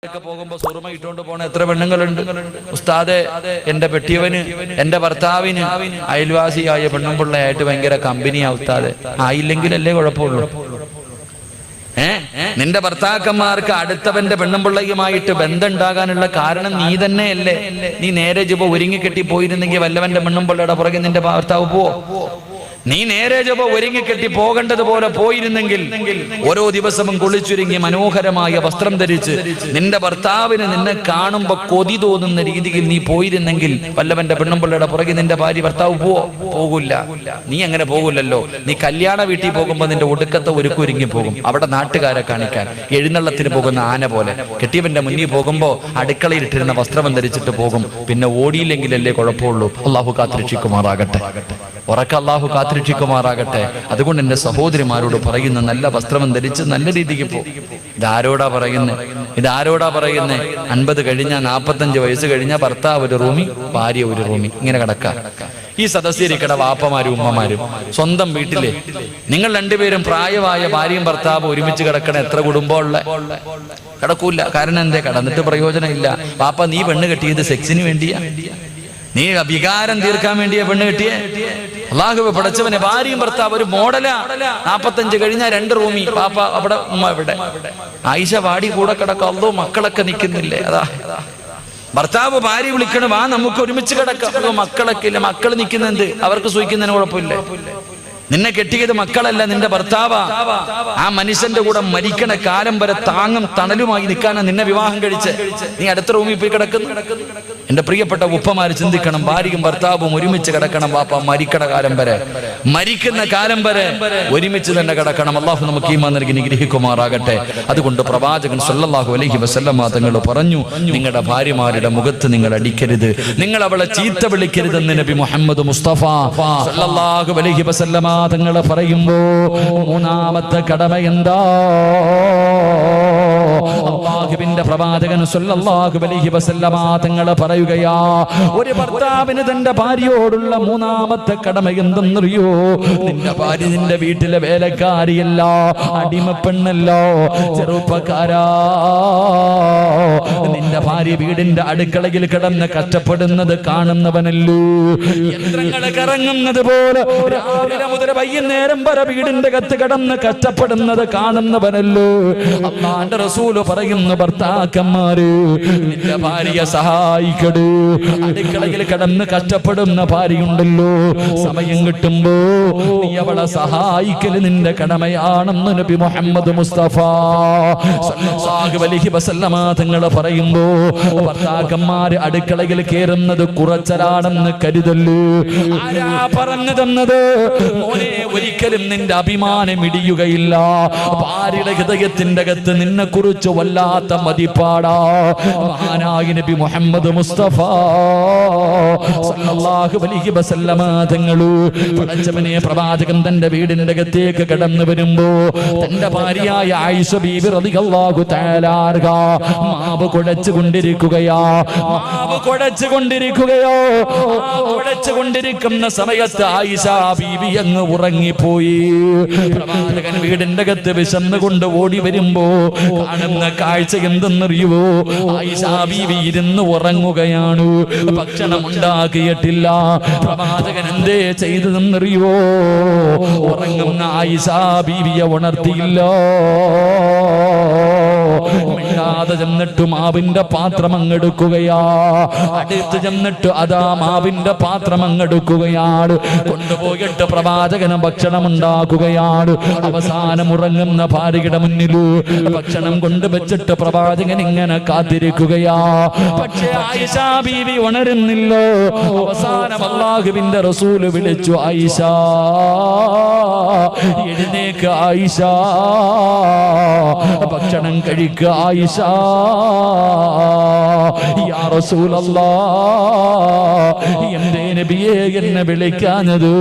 ഒക്കെ പോകുമ്പോ സുറുമ ഇട്ടുകൊണ്ട് പോണ എത്ര പെണ്ണുങ്ങളുണ്ട്. ഉസ്താദെ, എന്റെ പെട്ടിയവന്, എന്റെ ഭർത്താവിന് അയൽവാസിയായ പെണ്ണുമ്പിള്ളയായിട്ട് ഭയങ്കര കമ്പനിയാ ഉസ്താദെ. ആയില്ലെങ്കിലല്ലേ കുഴപ്പമുള്ളൂ. നിന്റെ ഭർത്താക്കന്മാർക്ക് അടുത്തവന്റെ പെണ്ണുമ്പിള്ളയുമായിട്ട് ബന്ധം ഉണ്ടാകാനുള്ള കാരണം നീ തന്നെയല്ലേ. നീ നേരെ ചുവ ഒരുങ്ങിക്കെട്ടി പോയിരുന്നെങ്കിൽ വല്ലവന്റെ പെണ്ണുമ്പിള്ളയുടെ പുറകെ നിന്റെ ഭർത്താവ് പോവോ? നീ നേരെ ചൊവ്വ ഒരുങ്ങിക്കെട്ടി പോകേണ്ടതുപോലെ പോയിരുന്നെങ്കിൽ ഓരോ ദിവസവും കുളിച്ചൊരുങ്ങി മനോഹരമായ വസ്ത്രം ധരിച്ച് നിന്റെ ഭർത്താവിന് നിന്നെ കാണുമ്പോ കൊതി തോന്നുന്ന രീതിയിൽ നീ പോയിരുന്നെങ്കിൽ വല്ലവന്റെ പെണ്ണുമ്പിള്ളയുടെ പുറകെ നിന്റെ ഭാര്യ ഭർത്താവ് പോകില്ല. നീ അങ്ങനെ പോകില്ലല്ലോ. നീ കല്യാണ വീട്ടിൽ പോകുമ്പോ നിന്റെ ഒടുക്കത്തെ ഒരുക്കൊരുങ്ങി പോകും. അവിടെ നാട്ടുകാരെ കാണിക്കാൻ എഴുന്നള്ളത്തിന് പോകുന്ന ആന പോലെ കെട്ടിയവന്റെ മുന്നിൽ പോകുമ്പോ അടുക്കളയിൽ ഇട്ടിരുന്ന വസ്ത്രം ധരിച്ചിട്ട് പോകും. പിന്നെ ഓടിയില്ലെങ്കിലല്ലേ കുഴപ്പമുള്ളൂ. അള്ളാഹു കാത്തുരക്ഷിക്കുമാറാകട്ടെ. ഉറക്ക അള്ളാഹു കാത്തുരക്ഷിക്കുമാറാകട്ടെ. അതുകൊണ്ട് എന്റെ സഹോദരിമാരോട് പറയുന്ന, നല്ല വസ്ത്രം ധരിച്ച് നല്ല രീതിക്ക് പോകും. ഇതാരോടാ പറയുന്നത്? 50 കഴിഞ്ഞ 45 വയസ്സ് കഴിഞ്ഞ ഭർത്താവ് ഒരു റൂമി, ഭാര്യ ഒരു റൂമി, ഇങ്ങനെ കിടക്കാം. ഈ സദസ്യരിക്കട വാപ്പമാരും ഉമ്മമാരും സ്വന്തം വീട്ടിലെ നിങ്ങൾ രണ്ടുപേരും പ്രായമായ ഭാര്യയും ഭർത്താവും ഒരുമിച്ച് കിടക്കണ എത്ര കുടുംബമുള്ള കിടക്കൂല. കാരണം എന്തേ? കടന്നിട്ട് പ്രയോജനമില്ല. വാപ്പ, നീ പെണ്ണ് കെട്ടിയത് സെക്സിന് വേണ്ടിയാ? നീ വികാരം തീർക്കാൻ വേണ്ടിയാ പെണ്ണ് കെട്ടിയേ? അല്ലാഹുവേ പടച്ചവനെ, ഭാര്യയും ഭർത്താവ് ഒരു മോഡലാ. 45 കഴിഞ്ഞ 2 റൂമി, പാപ്പ അവിടെ, ഉമ്മ ഇവിടെ. ആയിഷ വാടി കൂടെ കിടക്കാം. അല്ലോ, മക്കളൊക്കെ നിൽക്കുന്നില്ലേ? അതാ ഭർത്താവ് ഭാര്യ വിളിക്കണം, വാ നമുക്ക് ഒരുമിച്ച് കിടക്കാം. മക്കളൊക്കെ ഇല്ല. മക്കൾ നിൽക്കുന്നെന്ത്? അവർക്ക് സൂഹിക്കുന്നതിന് കുഴപ്പമില്ല. നിന്നെ കെട്ടിയത് മക്കളല്ല, നിന്റെ ഭർത്താവാ. ആ മനുഷ്യന്റെ കൂടെ മരിക്കണ കാലം വരെ താങ്ങും തണലുമായി നിൽക്കാനാ നിന്നെ വിവാഹം കഴിച്ച് നീ അടുത്ത റൂമിൽ പോയി കിടക്കുന്നു. എന്റെ പ്രിയപ്പെട്ട ഉപ്പമാര് ചിന്തിക്കണം, ഭാര്യയും ഭർത്താവും ഒരുമിച്ച് കിടക്കണം. വാപ്പ മരിക്കണ കാലം വരെ, മരിക്കുന്ന കാലം വരെ ഒരുമിച്ച് തന്നെ കിടക്കണം. അള്ളാഹു നമുക്ക് ഈമാൻ നൽകി നിഗ്രഹിക്കുമാറാകട്ടെ. അതുകൊണ്ട് പ്രവാചകൻ സല്ലല്ലാഹു അലൈഹി വസല്ലമ തങ്ങൾ പറഞ്ഞു, നിങ്ങളുടെ ഭാര്യമാരുടെ മുഖത്ത് നിങ്ങൾ അടിക്കരുത്, നിങ്ങൾ അവളെ ചീത്ത വിളിക്കരുതെന്ന് നബി മുഹമ്മദ് മുസ്തഫ സല്ലല്ലാഹു അലൈഹി വസല്ലമ തങ്ങൾ പറയുമ്പോ മൂന്നാമത്തെ കടമ എന്താ? അല്ലാഹുവിന്റെ പ്രവാചകൻ സല്ലല്ലാഹു അലൈഹി വസല്ലമ തങ്ങൾ പറയുകയാ, ഒരു ഭർത്താവിന് തന്റെ ഭാര്യയോടുള്ള മൂന്നാമത്തെ കടമ എന്തെന്നറിയോ? നിന്റെ ഭാര്യ നിന്റെ വീട്ടിലെ വേലക്കാരിയല്ല, അടിമപ്പെണ്ണല്ല. ചെറുപ്പക്കാരാ, നിന്റെ ഭാര്യ വീടിന്റെ അടുക്കളയിൽ കിടന്ന് കഷ്ടപ്പെടുന്നത് കാണുന്നവനല്ലോ. യന്ത്രങ്ങളെ കറങ്ങുന്നത് പോലെ രാവിലെ മുതൽ വൈകുന്നേരം വരെ വീടിന്റെ കത്ത് കിടന്ന് കഷ്ടപ്പെടുന്നത് കാണുന്നവനല്ലോ. അല്ലാഹുവിന്റെ റസൂൽ പറയുന്നു, ഭർത്താക്കന്മാര് നിന്റെ ഭാര്യയെ സഹായിക്കട്. അടുക്കളയിൽ കിടന്ന് കഷ്ടപ്പെടുന്ന ഭാര്യയുണ്ടല്ലോ, സമയം കിട്ടുമ്പോ നീ അവളെ സഹായിക്കല് നിന്റെ കടമയാണെന്ന് നബി മുഹമ്മദ് മുസ്തഫ സല്ലല്ലാഹു അലൈഹി വസല്ലമ തങ്ങൾ പറയുമ്പോ, ഭർത്താക്കന്മാര് അടുക്കളയിൽ കയറുന്നത് കുറച്ചലാണെന്ന് കരുതല്ലോ. ആരാ പറഞ്ഞു തന്നത്? മോനെ, ഒരിക്കലും നിന്റെ അഭിമാനം ഇടിയുകയില്ല. ഭാര്യയുടെ ഹൃദയത്തിന്റെ അകത്ത് നിന്നെ കുറിച്ച് വല്ലാത്ത മതിപ്പാടാ. മഹാനായ നബി മുഹമ്മദ് മുസ്തഫ സല്ലല്ലാഹു അലൈഹി വസല്ലമ തങ്ങളു പടച്ചവനെ, പ്രവാചകൻ തന്റെ വീടിന്റെ അകത്തേക്ക് കടന്നു വരുമ്പോ തന്റെ ഭാര്യയായ ആയിഷ ബീബി റളിയല്ലാഹു തആല അൻഹ മാവ് കുഴച്ചുകൊണ്ടിരിക്കുകയാ. കുഴച്ചുകൊണ്ടിരിക്കുന്ന സമയത്ത് ആയിഷ ബീബി അങ്ങ് ഉറങ്ങിപ്പോയി. പ്രവാചകൻ വീടിന്റെ അകത്ത് വിശന്നുകൊണ്ട് ഓടി വരുമ്പോ കാണുന്ന കാഴ്ച എന്തെന്നറിയുവോ? ആയിഷ ബീവി ഇരുന്ന് ഉറങ്ങുകയാണ്. ഭക്ഷണം ഉണ്ടാക്കിയിട്ടില്ല. പ്രവാചകൻ എന്തേ ചെയ്തതെന്നറിയുവോ? ഉറങ്ങുന്ന ആയിഷ ബീവിയെ ഉണർത്തിയില്ല. മിണ്ടാതെ ചെന്നിട്ട് മാവിന്റെ പാത്രം അങ്ങെടുക്കുകയാ. അടുത്ത് ചെന്നിട്ട് അതാ മാവിന്റെ പാത്രം അങ്ങെടുക്കുകയാണ്. കൊണ്ടുപോയിട്ട് പ്രവാചകന് ഭക്ഷണം ഉണ്ടാക്കുകയാണ്. അവസാനം ഉറങ്ങുന്ന ഭാര്യയുടെ മുന്നിൽ ഭക്ഷണം കൊണ്ടുവച്ചിട്ട് പ്രവാചകൻ ഇങ്ങനെ കാത്തിരിക്കുകയാ. പക്ഷേ ആയിഷ ബീവി ഉണരുന്നില്ല. അവസാനം അല്ലാഹുവിന്റെ റസൂല് വിളിച്ചു, ആയിഷ എഴുന്നേക്ക്, ആയിഷ ഭക്ഷണം കഴിക്കുക, ആയിഷ. യാ റസൂലല്ലാഹ്, എന്തേ നബിയേ എന്നെ വിളിക്കാഞ്ഞത്?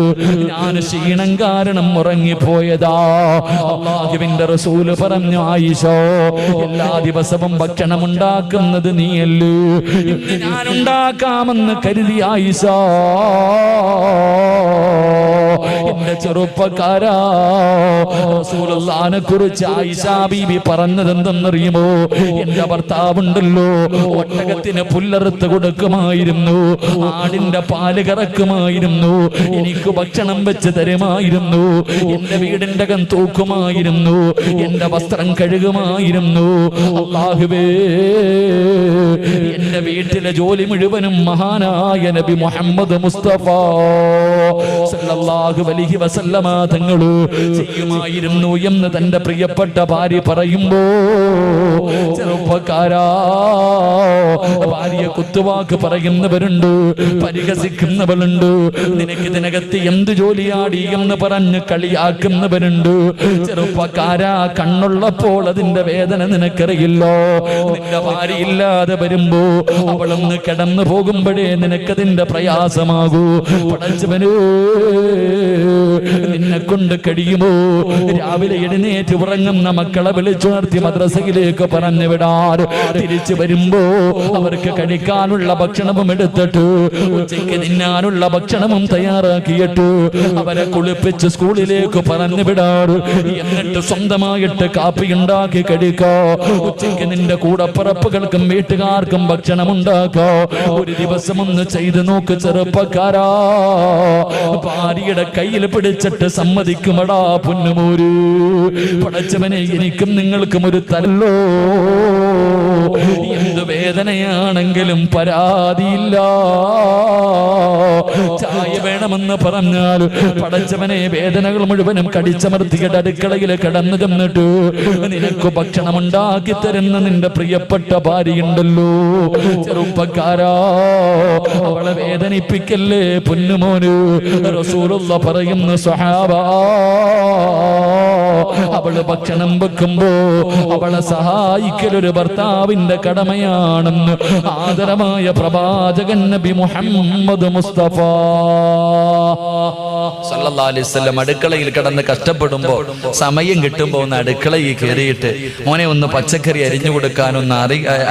ഞാൻ ക്ഷീണം കാരണം ഉറങ്ങിപ്പോയതാ. അല്ലാഹുവിന്റെ റസൂല് പറഞ്ഞു, ആയിഷ, എല്ലാ ദിവസവും ഭക്ഷണം ഉണ്ടാക്കുന്നത് നീയല്ലേ, ഇന്ന് ഞാൻ ഉണ്ടാക്കാമെന്ന് കരുതി ആയിഷ എന്റെ ചെറുപ്പക്കാരാ, റസൂലുള്ളാഹിനെ കുറിച്ച് ആയിഷ ബീബി പറഞ്ഞത് എന്തെന്നറിയുമോ? എന്റെ ഭർത്താവുണ്ടല്ലോ, ഒട്ടകത്തിന് പുല്ലറുത്ത് കൊടുക്കുമായിരുന്നു, ആടിന്റെ പാല് കറക്കുമായിരുന്നു, എനിക്ക് ഭക്ഷണം വെച്ച് തരുമായിരുന്നു, എന്റെ വീടിന്റെ അകം തൂക്കുമായിരുന്നു, എന്റെ വസ്ത്രം കഴുകുമായിരുന്നു. അല്ലാഹുവേ, എന്റെ വീട്ടിലെ ജോലി മുഴുവനും മഹാനായ നബി മുഹമ്മദ് മുസ്തഫ സല്ലല്ലാഹു അലൈഹി വസല്ലമ തങ്ങൾ ചെയ്യുമായിരുന്നു എന്ന് തന്റെ പ്രിയപ്പെട്ട ഭാര്യ പറയുമ്പോ, ചെറുപ്പക്കാരാ, ഭാര്യ കുത്തുവാക്ക് പറയുന്നവരുണ്ട്, പരിഹസിക്കുന്നവരുണ്ട്, നിനക്ക് ഇതിനകത്ത് എന്ത് ജോലിയാടി എന്ന് പറഞ്ഞ് കളിയാക്കുന്നവരുണ്ട്. ചെറുപ്പക്കാരാ, കണ്ണുള്ളപ്പോൾ അതിന്റെ വേദന നിനക്കറിയില്ലോ. നിന്റെ ഭാര്യ ഇല്ലാതെ വരുമ്പോ അവളൊന്ന് കിടന്നു പോകുമ്പോഴേ നിനക്കതിന്റെ പ്രയാസമാകൂ. പടച്ചവനേ, നിന്നെ കൊണ്ട് കഴിയുമോ രാവിലെ എഴുന്നേറ്റ് ഉറങ്ങുന്ന മക്കളെ വിളിച്ചുണർത്തി മദ്രസയിലേക്ക് പറഞ്ഞു വിടാൻ, തിരിച്ചു വരുമ്പോ അവർക്ക് കഴിക്കാനുള്ള ഭക്ഷണവും എടുത്തിട്ട് ഉച്ചയ്ക്ക് തിന്നാനുള്ള ഭക്ഷണവും തയ്യാറാക്കിയിട്ട് അവരെ കുളിപ്പിച്ച് സ്കൂളിലേക്ക് പറഞ്ഞു വിടാറ്, എന്നിട്ട് സ്വന്തമായിട്ട് കാപ്പി ഉണ്ടാക്കി കഴിക്കോ. ഉച്ചയ്ക്ക് നിന്റെ കൂടപ്പിറപ്പുകൾക്കും വീട്ടുകാർക്കും ഭക്ഷണം ഉണ്ടാക്കോ. ഒരു ദിവസം ഒന്ന് ചെയ്തു നോക്ക് ചെറുപ്പക്കാരാ. ഭാര്യയുടെ കയ്യിൽ പിടിച്ചിട്ട് സമ്മതിക്കുമടാ പൊന്നുമോര്, പടച്ചവനെ, എനിക്കും നിങ്ങൾക്കും ഒരു തല്ലോ. എന്ത് വേദനയാണെങ്കിലും പരാതിയില്ല. ചായ വേണമെന്ന് പറഞ്ഞാൽ പടച്ചവനെ വേദനകൾ മുഴുവനും കടിച്ചമർത്തിയിട്ട് അടുക്കളയിൽ കിടന്നു ചെന്നിട്ട് നിനക്ക് ഭക്ഷണം ഉണ്ടാക്കി തരുന്ന നിന്റെ പ്രിയപ്പെട്ട ഭാര്യയുണ്ടല്ലോ. ചെറുപ്പക്കാരാ, അവളെ വേദനിപ്പിക്കല്ലേ പൊന്നുമോന്. റസൂലുള്ള പറയുന്ന സ്വഹാബാ, അവള് ഭക്ഷണം വെക്കുമ്പോ അവളെ സഹായിക്കലൊരു ഭർത്താവിന്റെ കടമയാണെന്ന് ആദരമായ പ്രവാചകൻ നബി മുഹമ്മദ് മുസ്തഫ സല്ലല്ലാഹു അലൈഹി വസല്ലം അടുക്കളയിൽ കിടന്ന് കഷ്ടപ്പെടുമ്പോ സമയം കിട്ടുമ്പോ ഒന്ന് അടുക്കളയിൽ കയറിയിട്ട്, മോനെ ഒന്ന് പച്ചക്കറി അരിഞ്ഞു കൊടുക്കാൻ, ഒന്ന്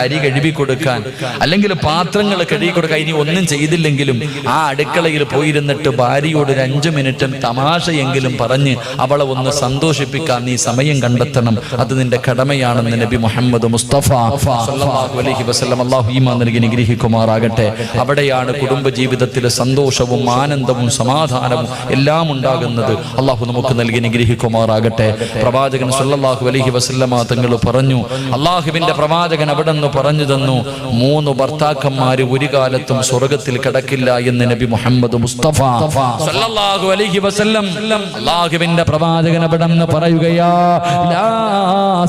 അരി കഴുകി കൊടുക്കാൻ, അല്ലെങ്കിൽ പാത്രങ്ങൾ കഴുകി കൊടുക്കാൻ, ഇനി ഒന്നും ചെയ്തില്ലെങ്കിലും ആ അടുക്കളയിൽ പോയിരുന്നിട്ട് ഭാര്യയോട് ഒരു 5 മിനിറ്റും തമാശയെങ്കിലും പറഞ്ഞ് അവളെ ഒന്ന് സന്തോഷിപ്പിക്കാൻ നീ സമയം കണ്ടെത്തണം. അത് നിന്റെ കടമയാണെന്ന് നബി മുഹമ്മദ് മുസ്തഫ സല്ലല്ലാഹു അലൈഹി വസല്ലം അല്ലാഹു ഈമാൻ നൽകി അനുഗ്രഹിക്കുമാറാകട്ടെ. അവിടെയാണ് കുടുംബ ജീവിതത്തിലെ സന്തോഷവും ആനന്ദവും സമാധാനവും എല്ലാം ഉണ്ടാകുന്നത്. അള്ളാഹു നമുക്ക് നൽകി അനുഗ്രഹിക്കുമാറാകട്ടെ. പ്രവാചകൻ സല്ലല്ലാഹു അലൈഹി വസല്ലമ തങ്ങൾ പറഞ്ഞു, അള്ളാഹുവിന്റെ പ്രവാചകൻ അവിടെ നിന്ന് പറഞ്ഞു തന്നു, 3 ഭർത്താക്കന്മാര് ഒരു കാലത്തും സ്വർഗത്തിൽ കിടക്കില്ല എന്ന് നബി മുഹമ്മദ് മുസ്തഫ സല്ലല്ലാഹു അലൈഹി വസല്ലം. അള്ളാഹുവിന്റെ പ്രവാചകൻ അവിടെ നിന്ന് പറയുകയാ, ലാ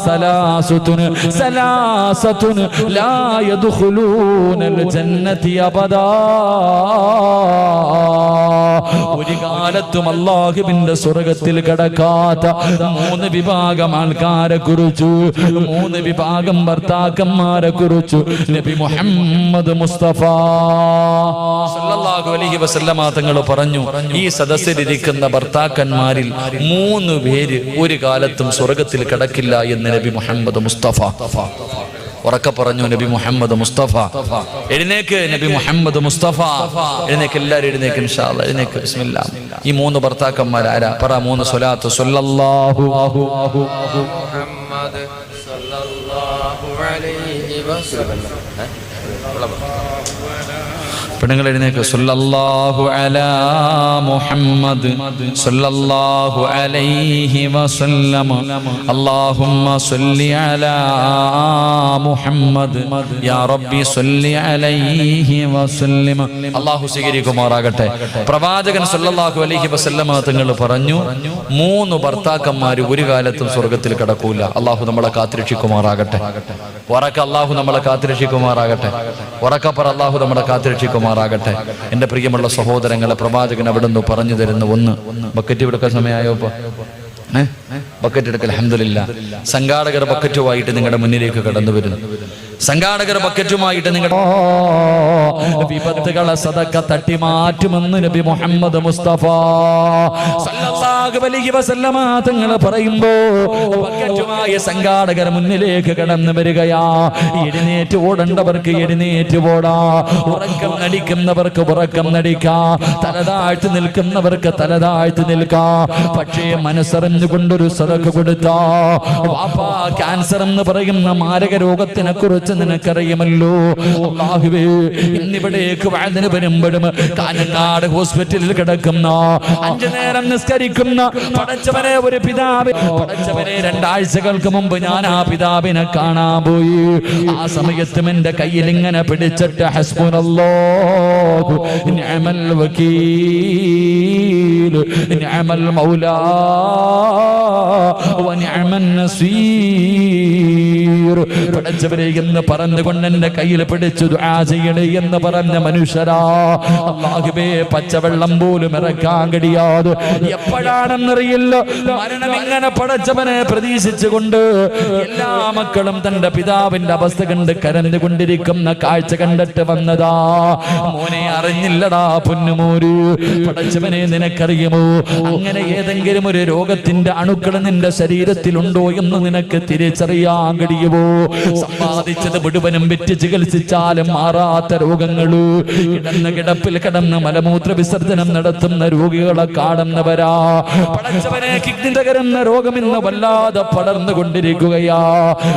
സലാസത്തുൻ സലാസത്തുൻ ലാ യദ്ഖുലൂനൽ ജന്നതി അബദാ. ഒരു കാലത്തും അല്ലാഹുവിന്റെ സ്വർഗത്തിൽ കടക്കാത്ത 3 വിഭാഗം ആൾക്കാരെ കുറിച്ചു, 3 വിഭാഗം ഭർത്താക്കന്മാരെ കുറിച്ചു നബി മുഹമ്മദ് മുസ്തഫ സല്ലല്ലാഹു അലൈഹി വസല്ലമ തങ്ങൾ പറഞ്ഞു, ഈ സദസ്സിലിരിക്കുന്ന ഭർത്താക്കന്മാരിൽ 3 പേര് ഒരു കാലത്തും സ്വർഗത്തിൽ കടക്കില്ല എന്ന് നബി മുഹമ്മദ് മുസ്തഫ ഉറക്കെ പറഞ്ഞു. നബി മുഹമ്മദ് മുസ്തഫ. എഴുന്നേക്ക് നബി മുഹമ്മദ് മുസ്തഫ. എഴുന്നേക്ക്, എല്ലാവരും എഴുന്നേക്ക് ഇൻഷാ അല്ലാഹ്. എഴുന്നേക്ക്. ബിസ്മില്ലാ. ഈ 3 ഭർത്താക്കന്മാർ ആരാ? പറ 3 സ്വലാത്ത്. സല്ലല്ലാഹു മുഹമ്മദ് സല്ലല്ലാഹു അലൈഹി വസല്ലം. പെണ്ണുങ്ങൾ എഴുന്നേക്ക്. സല്ലല്ലാഹു അലാ മുഹമ്മദ് സല്ലല്ലാഹു അലൈഹി വസല്ലം. അല്ലാഹുമ്മ സല്ലി അലാ മുഹമ്മദ് യാ റബ്ബി സല്ലി അലൈഹി വസല്ലം. അല്ലാഹു സ്വീകരിക്കുമാറാകട്ടെ. പ്രവാചകൻ സല്ലല്ലാഹു അലൈഹി വസല്ലം തങ്ങൾ പറഞ്ഞു, 3 ഭർത്താക്കന്മാർ ഒരു കാലത്തും സ്വർഗത്തിൽ കടക്കൂല. അല്ലാഹു നമ്മളെ കാത്തിരക്ഷിക്കുമാറാകട്ടെ. ഉറക്ക അല്ലാഹു നമ്മളെ കാത്തിരക്ഷിക്കുമാറാകട്ടെ. ഉറക്കപ്പറ അല്ലാഹു നമ്മളെ കാത്തിരക്ഷിക്കുമാറാകട്ടെ. എന്റെ പ്രിയമുള്ള സഹോദരങ്ങളെ, പ്രവാചകൻ അവിടെ നിന്ന് പറഞ്ഞു തരുന്ന ഒന്ന് ബക്കറ്റ് എടുക്കാൻ സമയമായോ? ബക്കറ്റ് എടുക്കൽ. അൽഹംദുലില്ലാ. സംഘാടകർ ബക്കറ്റുമായിട്ട് നിങ്ങളുടെ മുന്നിലേക്ക് കടന്നു വരുന്നു. സംഘാടകർ ബക്കറ്റുമായിട്ട് നിങ്ങളുടെ വിപത്തുകളെ സദക്ക തട്ടി മാറ്റുമെന്ന് നബി മുഹമ്മദ് മുസ്തഫ സല്ലല്ലാഹു അലൈഹി വസല്ലമ തങ്ങൾ പറയുമ്പോ ബക്കറ്റുമായി സംഘാടകർ മുന്നിലേക്ക് കടന്നു വരികയാ. എഴുന്നേറ്റ് ഓടേണ്ടവർക്ക് എഴുന്നേറ്റ് ഓടാ, ഉറക്കം നടിക്കുന്നവർക്ക് ഉറക്കം നടിക്കാ, തലതാഴ്ത്തി നിൽക്കുന്നവർക്ക് തലതാഴ്ത്തി നിൽക്കാ. പക്ഷേ മനസ്സറിഞ്ഞുകൊണ്ടൊരു സദക്ക കൊടുത്താ വാപ്പാ, ക്യാൻസർ എന്ന് പറയുന്ന മാരക രോഗത്തിനെ കുറിച്ച് നിനക്കറിയുമല്ലോ. അല്ലാഹുവേ, ഇന്നിവിടേക്ക് വഅദിന് വരുമ്പോഴും കാഞ്ഞങ്ങാട് ഹോസ്പിറ്റലിൽ കിടക്കുന്ന 5 നേരം നിസ്കരിക്കുന്ന പടച്ചവനെ ഒരു പിതാവ്, പടച്ചവനെ 2 ആഴ്ചകൾക്ക് മുമ്പ് ഞാൻ ആ പിതാവിനെ കാണാൻ പോയി. ആ സമയത്തും എന്റെ കയ്യിൽ ഇങ്ങനെ പിടിച്ചിട്ട് ഹസ്ബുനല്ലാഹു നിഅമൽ വകീൽ നിഅമൽ മൗലാ വ നിഅമൻ നസീർ, പടച്ചവനെ എന്ന് പറഞ്ഞുകൊണ്ട് എന്റെ കയ്യിൽ പിടിച്ചു ദുആ ചെയ്യണേ എന്ന് പറഞ്ഞ മനുഷ്യരാ. അല്ലാഹുവേ, പച്ചവെള്ളം പോലും ഇറക്കാൻ കഴിയാതെ എപ്പോഴാണെന്നറിയില്ല മരണം ഇങ്ങനെ പടച്ചവനെ പ്രതീക്ഷിച്ചുകൊണ്ട് എല്ലാ മക്കളും തന്റെ പിതാവിന്റെ അവസ്ഥ കണ്ട് കരഞ്ഞുകൊണ്ടിരിക്കുന്ന കാഴ്ച കണ്ടിട്ട് വന്നതാ. മോനെ അറിഞ്ഞില്ലടാ പൊന്നുമോര്, പടച്ചവനെ നിനക്കറിയുമോ അങ്ങനെ ഏതെങ്കിലും ഒരു രോഗത്തിന്റെ അണുക്കൾ നിന്റെ ശരീരത്തിലുണ്ടോ എന്ന് നിനക്ക് തിരിച്ചറിയാൻ കഴിയുമോ? സമ്പാദിച്ചത് മുഴുവനും വിറ്റ് ചികിത്സിച്ചാലും മാറാത്ത രോഗങ്ങള്, കിടന്ന കിടപ്പിൽ കിടന്ന് മലമൂത്ര വിസർജനം നടത്തുന്ന രോഗികളെ കാണുന്നവരാ. പടച്ചവനെ, കിഡ്നി തകരുന്ന രോഗം ഇന്ന് വല്ലാതെ പടർന്നുകൊണ്ടിരിക്കുകയാ.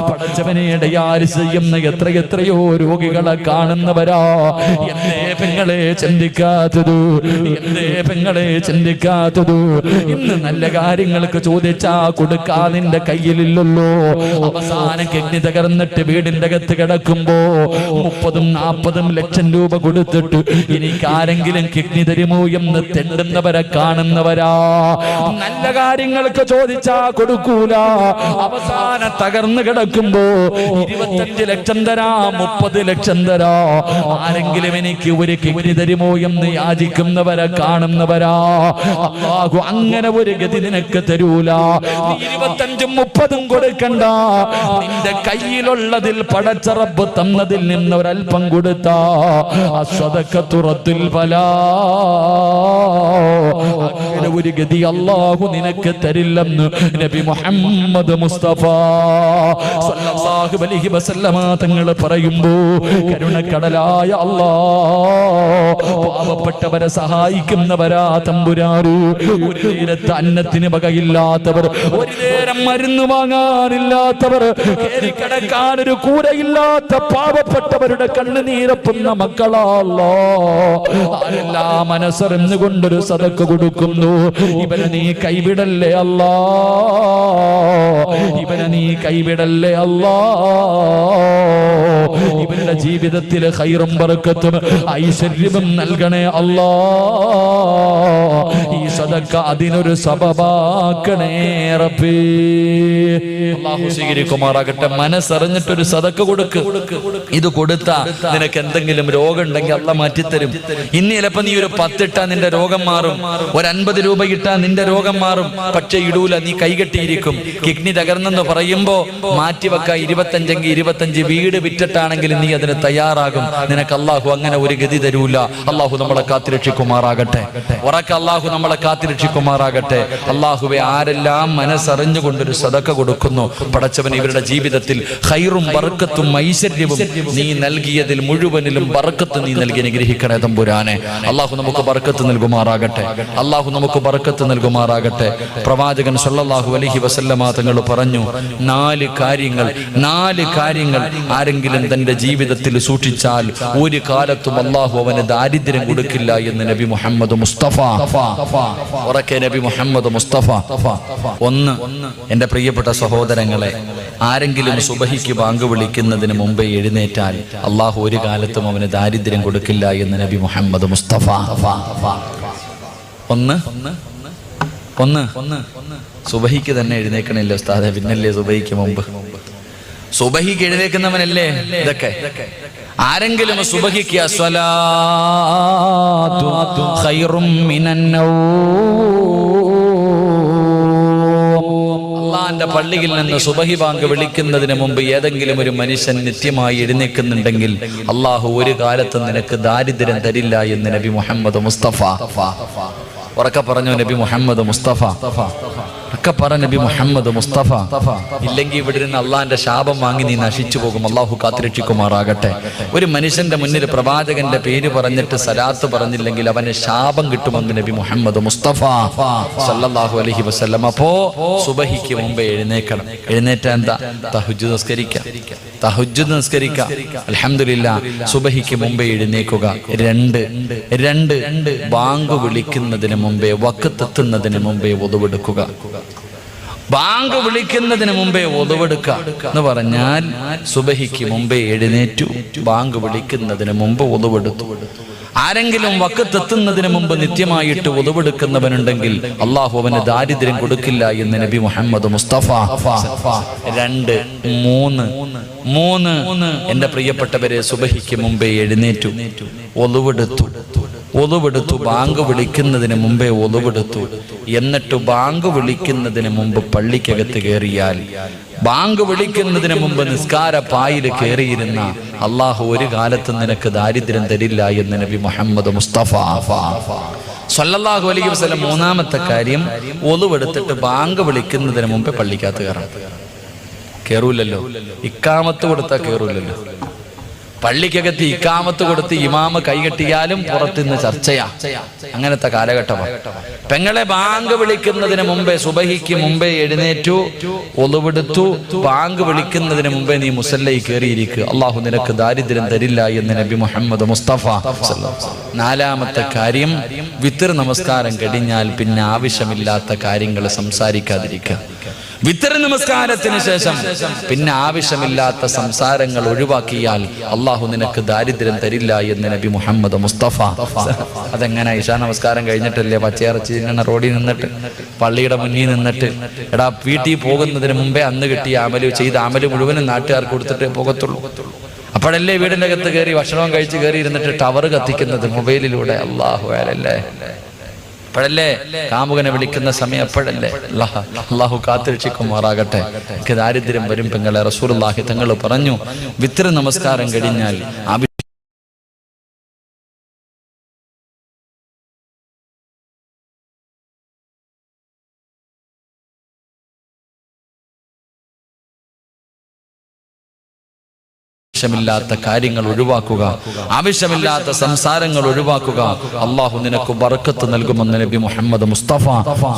പടച്ചവനെ, ഡയാലിസിസ് ചെയ്യുന്ന എത്രയോ രോഗികളെ കാണുന്നവരാ. എന്തേ പെങ്ങളെ ചിന്തിക്കാത്തത്, എന്തേ പെങ്ങളെ ചിന്തിക്കാത്തത്? ഇന്ന് നല്ല കാര്യങ്ങൾക്ക് ചോദിച്ചാ കൊടുക്കാ നിന്റെ കയ്യിലില്ലല്ലോ. അവസാനം കിഡ്നി തകർന്നിട്ട് വീടിന്റെ അകത്ത് കിടക്കുമ്പോ 30-40 ലക്ഷം രൂപ കൊടുത്തിട്ട് എനിക്ക് ആരെങ്കിലും കിഡ്നി തരുമോ എന്ന് തെണ്ടുന്നവരെ കാണുന്നവരാ. നല്ല കാര്യങ്ങൾക്ക് ചോദിച്ചാ കൊടുക്കൂല. അവസാനം തകർന്നു കിടക്കുമ്പോ 25 ലക്ഷം തരാ, 30 ലക്ഷം തരാ, ആരെങ്കിലും എനിക്ക് ഒരു കിഡ്നി തരുമോ എന്ന് യാചിക്കുന്നവരെ കാണുന്നവരാ. അല്ലാഹു അങ്ങനെ ഒരു ഗതി നിനക്ക് തരൂല. 25-30 കൊടുക്കണ്ട, നിന്റെ കയ്യിലുള്ളതിൽ പടച്ച റബ്ബ് തന്നതിൽ നിന്ന് ഒരൽപ്പം കൊടുത്താ അസ്സദഖത്തു റദ്ദുൽ ബലാ. അങ്ങനെ ഒരു ഗതി അല്ലാഹു നിനക്ക് തരില്ലെന്ന് നബി മുഹമ്മദ് മുസ്തഫ സല്ലല്ലാഹു അലൈഹി വസല്ലമ തങ്ങൾ പറയുമ്പോ കരുണക്കടലായ അല്ലാഹ് പാവപ്പെട്ടവരെ സഹായിക്കുന്നവരാ തമ്പുരാന്. ഒരു നേരത്തെ അന്നത്തിന് വകയില്ലാത്തവർ, ഒരു നേരം മരുന്ന് വാങ്ങാനില്ലാത്തവർ, കിടക്കാനൊരു കൂരയില്ലാത്ത പാവപ്പെട്ടവരുടെ കണ്ണുനീരപ്പുന്ന മക്കളാല്ലോ. ആരെല്ലാം മനസ്സറിഞ്ഞുകൊണ്ടൊരു സദക്ക കൊടുക്കുന്നു. ഇവനെ നീ കൈവിടല്ലേ അല്ലാ, ഇവനെ നീ കൈവിടല്ലേ അല്ലാ. ഇവരുടെ ജീവിതത്തിൽ ഖൈറും ബർക്കത്തും ഐശ്വര്യവും നൽകണേ അല്ലാ. ഈ സദക്ക അതിനൊരു സബബാക്കണേ റബ്ബേ. അല്ലാഹു സ്വീകരിക്കുമാറാകട്ടെ. മനസ്സറിഞ്ഞിട്ടൊരു സദക്ക കൊടുക്ക്. ഇത് കൊടുത്താ നിനക്ക് എന്തെങ്കിലും രോഗം ഉണ്ടെങ്കിൽ അല്ലാഹ് മാറ്റിത്തരും. ഇന്ന് ചിലപ്പോ നീ ഒരു 10 ഇട്ടാ നിന്റെ രോഗം മാറും, ഒരു 50 രൂപ ഇട്ടാ നിന്റെ രോഗം മാറും. പക്ഷെ ഇടൂല, നീ കൈകെട്ടിയിരിക്കും. കിഡ്നി തകർന്നെന്ന് പറയുമ്പോ മാറ്റിവെക്ക 25 25 വീട് വിറ്റിട്ടാണെങ്കിൽ നീ അതിന് തയ്യാറാകും. നിനക്ക് അല്ലാഹു അങ്ങനെ ഒരു ഗതി തരൂല. അല്ലാഹു നമ്മളെ കാത്തിരക്ഷിക്കുമാറാകട്ടെ. ഉറക്കെ അല്ലാഹു നമ്മളെ കാത്തിരക്ഷിക്കുമാറാകട്ടെ. അല്ലാഹുവേ, ആരെല്ലാം മനസ്സറിഞ്ഞുകൊണ്ടൊരു സദക്ക കൊടുക്കുന്നു പടച്ചവൻ ഇവരുടെ ജീവിതത്തിൽ ഖൈറും ബർക്കത്തും ഐശ്വര്യവും നീ നൽകിയതിൽ മുഴുവനിലും ബർക്കത്ത് നീ നൽകി അനുഗ്രഹിക്കണേ തമ്പുരാനെ. അല്ലാഹു നമുക്ക് ബർക്കത്ത് നൽകുമാറാകട്ടെ. അല്ലാഹു നമുക്ക് ബർക്കത്ത് നൽകുമാറാകട്ടെ. പ്രവാചകൻ സല്ലല്ലാഹു അലൈഹി വസല്ലമ തങ്ങൾ പറഞ്ഞു, 4 കാര്യങ്ങൾ ആരെങ്കിലും തന്റെ ജീവിതത്തിൽ സൂക്ഷിച്ചാൽ ഒരു കാലത്തും അല്ലാഹു അവന് ദാരിദ്ര്യം കൊടുക്കില്ല എന്ന് നബി മുഹമ്മദ് മുസ്തഫ. ഉറക്കെ നബി മുഹമ്മദ് മുസ്തഫ. 1, എന്റെ പ്രിയപ്പെട്ട സഹോദരങ്ങളെ, ആരെങ്കിലും സുബഹിക്ക് ബാങ്ക് വിളിക്കുന്നതിന് മുമ്പേ എഴുന്നേറ്റാൽ അല്ലാഹു ഒരു കാലത്തും അവന് ദാരിദ്ര്യം കൊടുക്കില്ല എന്ന് നബി മുഹമ്മദ് മുസ്തഫ. 1 സുബഹിക്ക് തന്നെ എഴുന്നേക്കണില്ല ഉസ്താദേ, പിന്നല്ലേ സുബഹിക്ക് മുമ്പ്? സുബഹിക്ക് എഴുന്നേക്കുന്നവനല്ലേ ഇതൊക്കെ? ആരെങ്കിലും സുബഹിക്ക് അസ്സലാത്തു ഖൈറും മിനൻ നൗം, അള്ളാന്റെ പള്ളിയിൽ നിന്ന് സുബഹി ബാങ്ക് വിളിക്കുന്നതിന് മുമ്പ് ഏതെങ്കിലും ഒരു മനുഷ്യൻ നിത്യമായി എഴുന്നേൽക്കുന്നുണ്ടെങ്കിൽ അള്ളാഹു ഒരു കാലത്തും നിനക്ക് ദാരിദ്ര്യം തരില്ല എന്ന് നബി മുഹമ്മദ് മുസ്തഫ. ഉറക്കെ പറഞ്ഞു നബി മുഹമ്മദ് മുസ്തഫ. ഒക്കെ പറ നബി മുഹമ്മദ് മുസ്തഫ. ഇല്ലെങ്കിൽ ഇവിടെ നിന്ന് അള്ളാന്റെ ശാപം വാങ്ങി നീ നശിച്ചു പോകും. അള്ളാഹു കാത്തിരക്ഷിക്കുമാറാകട്ടെ. ഒരു മനുഷ്യന്റെ മുന്നിൽ പ്രവാചകന്റെ പേര് പറഞ്ഞിട്ട് സലാത്ത് പറഞ്ഞില്ലെങ്കിൽ അവന് ശാപം കിട്ടുമെന്ന് നബി മുഹമ്മദ് മുസ്തഫ സല്ലല്ലാഹു അലൈഹി വസല്ലം. അപ്പോ സുബഹിക്ക് മുമ്പേ എഴുന്നേക്കണം. എഴുന്നേറ്റ എന്താ? തഹജ്ജുദ് നിസ്കരിക്കാം. തഹജ്ജുദ് നിസ്കരിക്കാം. അൽഹംദുലില്ലാ. സുബഹിക്ക് മുമ്പേ എഴുന്നേക്കുക. രണ്ട് ബാങ്ക് വിളിക്കുന്നതിന് മുമ്പേ, വഖ്തെത്തുന്നതിന് മുമ്പേ വുദുവെടുക്കുക. ബാങ്ക് വിളിക്കുന്നതിന് മുമ്പേ വുദുവെടുക്കുക എന്ന് പറഞ്ഞാൽ സുബഹിക്ക് മുമ്പേ എഴുന്നേറ്റു, ബാങ്ക് വിളിക്കുന്നതിന് മുമ്പ് വുദുവെടുത്തു. ആരെങ്കിലും വഖ്തെത്തുന്നതിന് മുമ്പ് നിത്യമായിട്ട് വുദുവെടുക്കുന്നവനുണ്ടെങ്കിൽ അള്ളാഹു അവന് ദാരിദ്ര്യം കൊടുക്കില്ല എന്ന് നബി മുഹമ്മദ് മുസ്തഫ. 2, 3 എന്റെ പ്രിയപ്പെട്ടവരെ, സുബഹിക്ക് മുമ്പേ എഴുന്നേറ്റു, ഒളുവെടുത്തു, ബാങ്ക് വിളിക്കുന്നതിന് മുമ്പേ ഒളുവെടുത്തു. എന്നിട്ട് ബാങ്ക് വിളിക്കുന്നതിന് മുമ്പ് പള്ളിക്കകത്ത് കയറിയാൽ, ബാങ്ക് വിളിക്കുന്നതിന് മുമ്പ് നിസ്കാര പായിൽ കയറിയിരുന്ന അള്ളാഹു ഒരു കാലത്തും നിനക്ക് ദാരിദ്ര്യം തരില്ല എന്ന് നബി മുഹമ്മദ് മുസ്തഫ സല്ലല്ലാഹു അലൈഹി വസല്ലം. 3-ാമത്തെ കാര്യം, ഒളുവെടുത്തിട്ട് ബാങ്ക് വിളിക്കുന്നതിന് മുമ്പേ പള്ളിക്കകത്ത് കയറൂലല്ലോ. ഇക്കാമത്ത് കൊടുത്താൽ കയറൂലല്ലോ. പള്ളിക്കകത്ത് ഇക്കാമത്ത് കൊടുത്ത് ഇമാമ് കൈകെട്ടിയാലും പുറത്തുനിന്ന് ചർച്ചയാ. അങ്ങനത്തെ കാലഘട്ടമാണ്. പെങ്ങളെ, ബാങ്ക് വിളിക്കുന്നതിന് മുമ്പേ, സുബഹിക്ക് മുമ്പേ എഴുന്നേറ്റു, ഒളുവെടുത്തു, ബാങ്ക് വിളിക്കുന്നതിന് മുമ്പേ നീ മുസല്ലയിൽ കയറിയിരിക്കുക. അള്ളാഹു നിനക്ക് ദാരിദ്ര്യം തരില്ല എന്ന് നബി മുഹമ്മദ് മുസ്തഫ. 4-ാമത്തെ കാര്യം, വിത്ർ നമസ്കാരം കഴിഞ്ഞാൽ പിന്നെ ആവശ്യമില്ലാത്ത കാര്യങ്ങൾ സംസാരിക്കാതിരിക്കുക. വിത്ർ നമസ്കാരത്തിന് ശേഷം പിന്നെ ആവശ്യമില്ലാത്ത സംസാരങ്ങൾ ഒഴിവാക്കിയാൽ അള്ളാഹു നിനക്ക് ദാരിദ്ര്യം തരില്ല എന്ന് നബി മുഹമ്മദ് മുസ്തഫ. അതെങ്ങനെ? ഇശാ നമസ്കാരം കഴിഞ്ഞിട്ടല്ലേ പച്ചയിറച്ചി ഇങ്ങനെ റോഡിൽ നിന്നിട്ട്, പള്ളിയുടെ മുന്നിൽ നിന്നിട്ട്, എടാ വീട്ടിൽ പോകുന്നതിന് മുമ്പേ അന്ന് കിട്ടിയ ചെയ്ത അമല് മുഴുവനും നാട്ടുകാർക്ക് കൊടുത്തിട്ടേ പോകത്തുള്ളൂ. അപ്പോഴല്ലേ വീടിൻ്റെ അകത്ത് കയറി ഭക്ഷണവും കഴിച്ച് കയറി ഇരുന്നിട്ട് ടവർ കത്തിക്കുന്നത് മൊബൈലിലൂടെ. അല്ലാഹു അലല്ലേ. അപ്പോഴല്ലേ കാമുകനെ വിളിക്കുന്ന സമയം. അപ്പോഴല്ലേ. അള്ളാഹു കാത്തിരക്ഷിക്കുമാറാകട്ടെ. എനിക്ക് ദാരിദ്ര്യം വരും പെങ്ങളെ. റസൂലുള്ളാഹി തങ്ങൾ പറഞ്ഞു, വിത്ർ നമസ്കാരം കഴിഞ്ഞാൽ ആവശ്യമില്ലാത്ത കാര്യങ്ങൾ ഒഴിവാക്കുക, ആവശ്യമില്ലാത്ത സംസാരങ്ങൾ ഒഴിവാക്കുക. അള്ളാഹു നിനക്ക് ബർക്കത്ത് നൽകുമെന്ന് നബി മുഹമ്മദ് മുസ്തഫ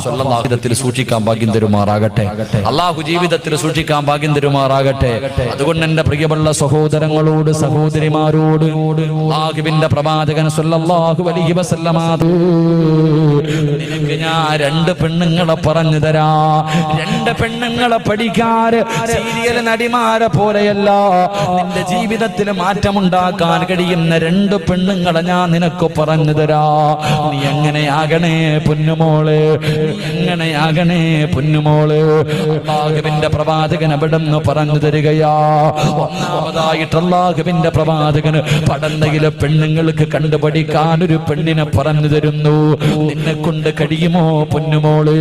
സ്വല്ലല്ലാഹു അലൈഹി വസല്ലം. സൂക്ഷിക്കാൻ ഭാഗ്യം തരുമാറാകട്ടെ. അള്ളാഹു ജീവിതത്തിൽ സൂക്ഷിക്കാൻ ഭാഗ്യം തരുമാറാകട്ടെ. അതുകൊണ്ട് എന്റെ പ്രിയമുള്ള സഹോദരങ്ങളോട്, സഹോദരിമാരോട്, അല്ലാഹുവിന്റെ പ്രവാചകൻ സ്വല്ലല്ലാഹു അലൈഹി വസല്ലം, നിനക്ക് ഞാൻ 2 പെണ്ണുങ്ങളെ പറഞ്ഞു തരാ. 2 പെണ്ണുങ്ങളെ പഠിക്കാറ് സീരിയൽ നടിമാരെ പോലെയല്ല. നിന്റെ ജീവിതത്തിൽ മാറ്റമുണ്ടാക്കാൻ കഴിയുന്ന 2 പെണ്ണുങ്ങളെ ഞാൻ നിനക്ക് പറഞ്ഞു തരാ. നീ എങ്ങനെയാകണേ പൊന്നുമോള്, എങ്ങനെയാകണേ പൊന്നുമോള്. അല്ലാഹുവിന്റെ പ്രവാചകൻ അവിടുന്ന് പറഞ്ഞു തരികയാ. ഒന്നാമതായിട്ട് അല്ലാഹുവിന്റെ പ്രവാചകന് പടന്നയിലെ പെണ്ണുങ്ങൾക്ക് കണ്ടുപഠിക്കാൻ ഒരു പെണ്ണിനെ പറഞ്ഞു തരുന്നു. നിന്നെ കൊണ്ട് കഴിയുമോ പൊന്നുമോള്?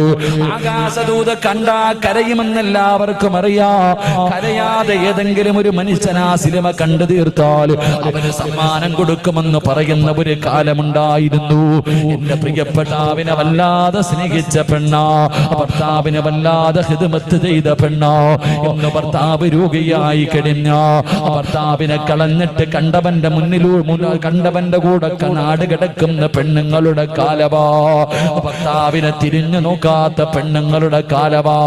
ആകാശദൂത കണ്ടാ കരയുമെന്നെല്ലാവർക്കും അറിയാം. കരയാതെ ഏതെങ്കിലും ഒരു മനുഷ്യനാ സിനിമ കണ്ടു തീർത്താൽ അവന് സമ്മാനം കൊടുക്കുമെന്ന് പറയുന്ന ഒരു കാലമുണ്ടായിരുന്നു. എന്റെ പ്രിയപ്പെട്ടാവിനെ വല്ലാതെ സ്നേഹിച്ച പെണ്ണ, ഭർത്താവിനെ വല്ലാതെ ഹിദ്മത്ത് ചെയ്ത പെണ്ണ, എന്ന് ഭർത്താവ് രോഗിയായി കഴിഞ്ഞ ഭർത്താവിനെ കളഞ്ഞിട്ട് കണ്ടവന്റെ കണ്ടവന്റെ കൂടെ നാട് കിടക്കുന്ന പെണ്ണുങ്ങളുടെ കാലവാ. ഭർത്താവിനെ തിരിഞ്ഞു നോക്കാത്ത പെണ്ണുങ്ങളുടെ കാലവാ.